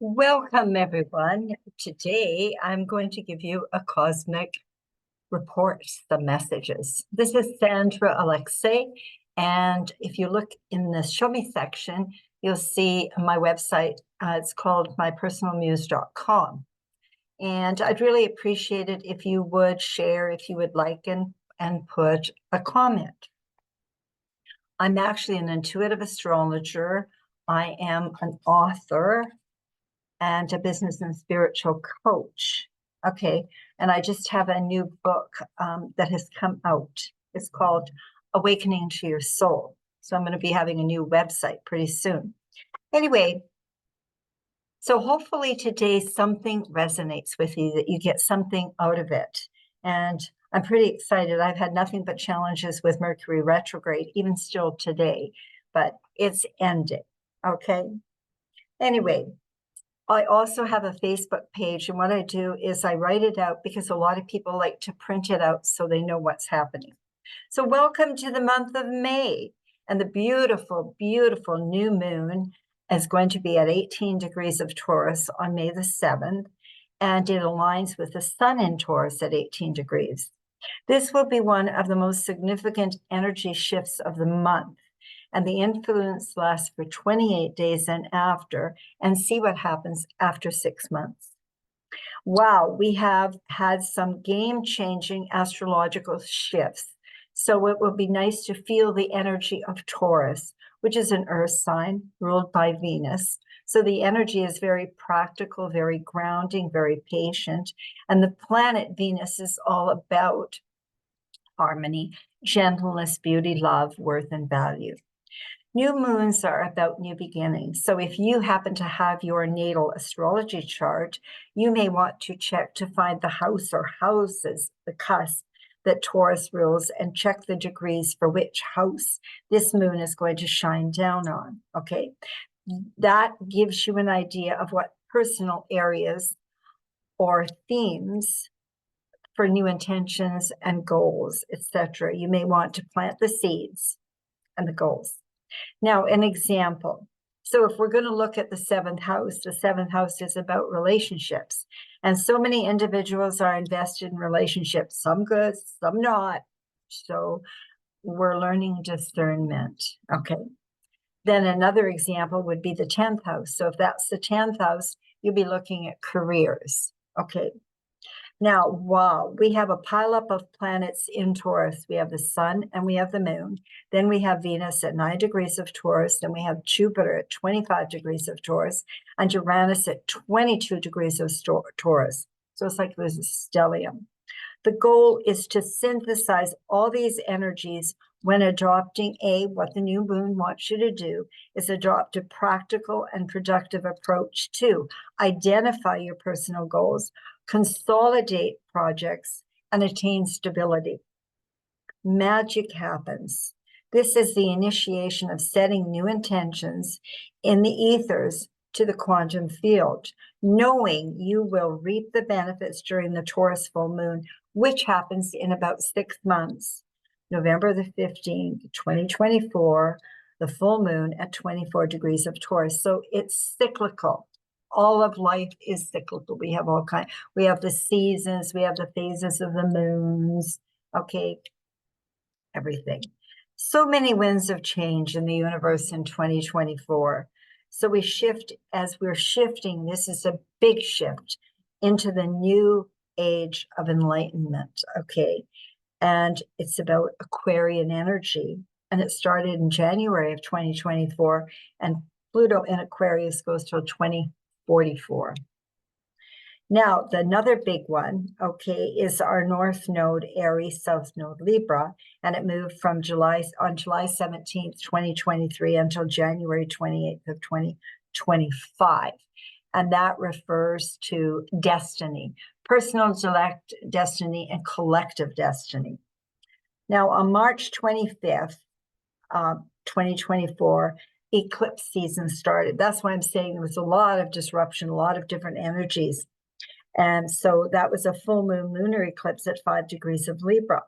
Welcome, everyone. Today, I'm going to give you a cosmic report, the messages. This is Sandra Alexei, and if you look in the Show Me section, you'll see my website. It's called mypersonalmuse.com. And I'd really appreciate it if you would share, if you would like, and put a comment. I'm actually an intuitive astrologer. I am an author and a business and spiritual coach. Okay, and I just have a new book that has come out. It's called Awakening to Your Soul. So I'm going to be having a new website pretty soon. Anyway, so hopefully today something resonates with you, that you get something out of it. And I'm pretty excited. I've had nothing but challenges with Mercury retrograde, even still today, but it's ending. Okay. Anyway, I also have a Facebook page, and what I do is I write it out because a lot of people like to print it out so they know what's happening. So welcome to the month of May, and the beautiful, beautiful new moon is going to be at 18 degrees of Taurus on May the 7th, and it aligns with the sun in Taurus at 18 degrees. This will be one of the most significant energy shifts of the month, and the influence lasts for 28 days and after, and see what happens after 6 months. Wow, we have had some game-changing astrological shifts. So it will be nice to feel the energy of Taurus, which is an earth sign ruled by Venus. So the energy is very practical, very grounding, very patient. And the planet Venus is all about harmony, gentleness, beauty, love, worth, and value. New moons are about new beginnings. So if you happen to have your natal astrology chart, you may want to check to find the house or houses, the cusp that Taurus rules, and check the degrees for which house this moon is going to shine down on. Okay. That gives you an idea of what personal areas or themes for new intentions and goals, etc. You may want to plant the seeds and the goals. Now, an example. So if we're going to look at the seventh house is about relationships. And so many individuals are invested in relationships, some good, some not. So we're learning discernment. Okay. Then another example would be the 10th house. So if that's the 10th house, you'll be looking at careers. Okay. Now, wow, we have a pileup of planets in Taurus. We have the sun and we have the moon. Then we have Venus at 9 degrees of Taurus. Then we have Jupiter at 25 degrees of Taurus and Uranus at 22 degrees of Taurus. So it's like there's a stellium. The goal is to synthesize all these energies when adopting what the new moon wants you to do is adopt a practical and productive approach to identify your personal goals, consolidate projects, and attain stability. Magic happens. This is the initiation of setting new intentions in the ethers to the quantum field, knowing you will reap the benefits during the Taurus full moon, which happens in about 6 months. November the 15th, 2024, the full moon at 24 degrees of Taurus. So it's cyclical. All of life is cyclical. We have all kinds. We have the seasons. We have the phases of the moons. Okay, everything. So many winds of change in the universe in 2024. So we shift, as we're shifting, this is a big shift into the new age of enlightenment. Okay, and it's about Aquarian energy. And it started in January of 2024, and Pluto in Aquarius goes till 2044. Now, another big one, okay, is our North Node Aries, South Node Libra, and it moved from July 17th, 2023 until January 28th of 2025. And that refers to destiny, personal destiny and collective destiny. Now, on March 25th, 2024, eclipse season started. That's why I'm saying there was a lot of disruption, a lot of different energies. And so that was a full moon lunar eclipse at 5 degrees of Libra.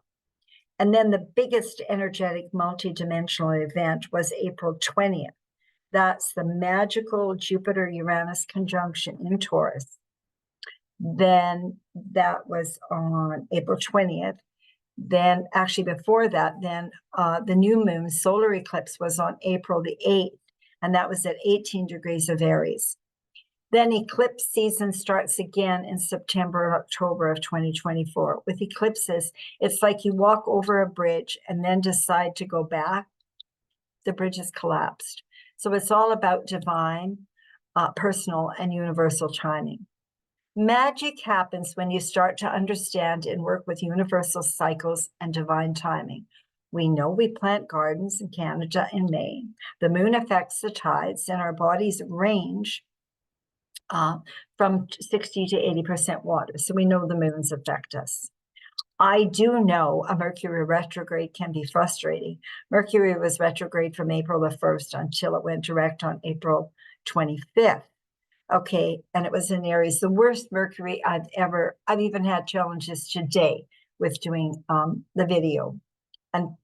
And then the biggest energetic multidimensional event was April 20th. That's the magical Jupiter-Uranus conjunction in Taurus. Then that was on April 20th. Then actually before that, then the new moon solar eclipse was on April the 8th, and that was at 18 degrees of Aries. Then eclipse season starts again in September or October of 2024. With eclipses, it's like you walk over a bridge and then decide to go back. The bridge has collapsed. So it's all about divine, personal, and universal timing. Magic happens when you start to understand and work with universal cycles and divine timing. We know we plant gardens in Canada in May. The moon affects the tides, and our bodies range from 60 to 80% water. So we know the moons affect us. I do know a Mercury retrograde can be frustrating. Mercury was retrograde from April the 1st until it went direct on April 25th. Okay, and it was in Aries, the worst Mercury I've even had challenges today with doing the video and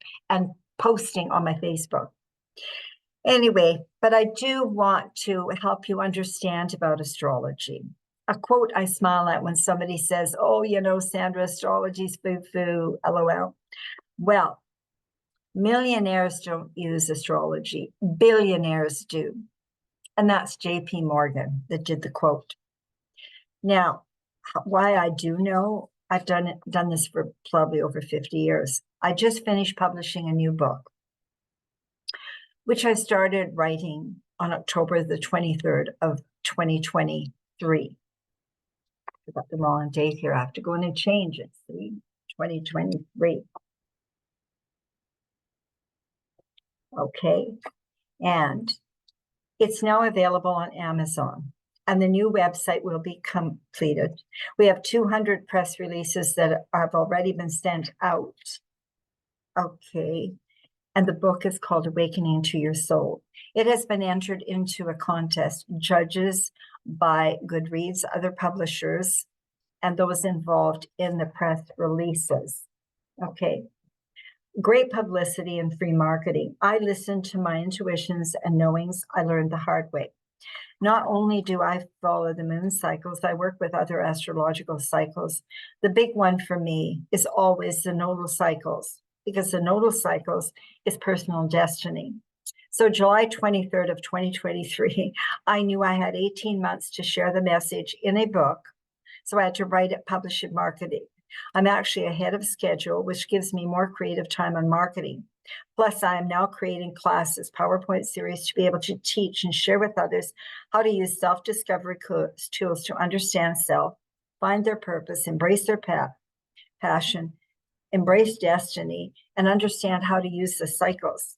posting on my Facebook. Anyway, but I do want to help you understand about astrology. A quote I smile at when somebody says, oh, you know, Sandra, astrology's foo-foo, LOL. Well, millionaires don't use astrology. Billionaires do. And that's J.P. Morgan that did the quote. Now, why I do know, I've done this for probably over 50 years. I just finished publishing a new book, which I started writing on October the 23rd of 2023. I got the wrong date here. I have to go in and change it. See, 2023. Okay. And it's now available on Amazon, and the new website will be completed. We have 200 press releases that have already been sent out. Okay. And the book is called Awakening to Your Soul. It has been entered into a contest. Judges by Goodreads, other publishers, and those involved in the press releases. Okay. Great publicity and free marketing. I listened to my intuitions and knowings I learned the hard way. Not only do I follow the moon cycles, I work with other astrological cycles. The big one for me is always the nodal cycles, because the nodal cycles is personal destiny. So July 23rd of 2023, I knew I had 18 months to share the message in a book. So I had to write it, publish it, market it. I'm actually ahead of schedule, which gives me more creative time on marketing. Plus, I am now creating classes, PowerPoint series, to be able to teach and share with others how to use self-discovery tools to understand self, find their purpose, embrace their passion, embrace destiny, and understand how to use the cycles.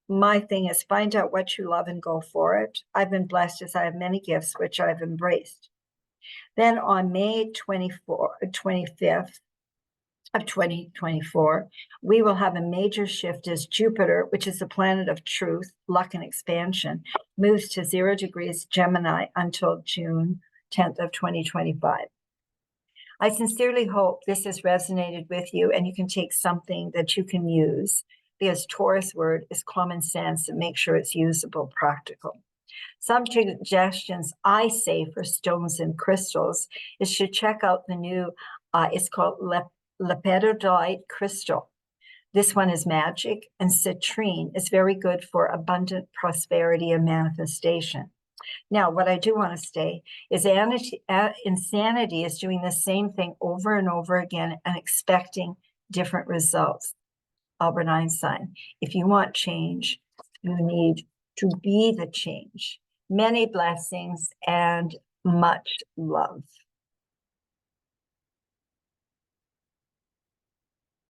My thing is find out what you love and go for it. I've been blessed as I have many gifts, which I've embraced. Then on May 25th of 2024, we will have a major shift as Jupiter, which is the planet of truth, luck, and expansion, moves to 0 degrees Gemini until June 10th of 2025. I sincerely hope this has resonated with you and you can take something that you can use, because Taurus word is common sense and make sure it's usable, practical. Some suggestions I say for stones and crystals is to check out the new, it's called lepidolite crystal. This one is magic, and citrine is very good for abundant prosperity and manifestation. Now, what I do want to say is insanity is doing the same thing over and over again and expecting different results. Albert Einstein, if you want change, you need to be the change. Many blessings and much love.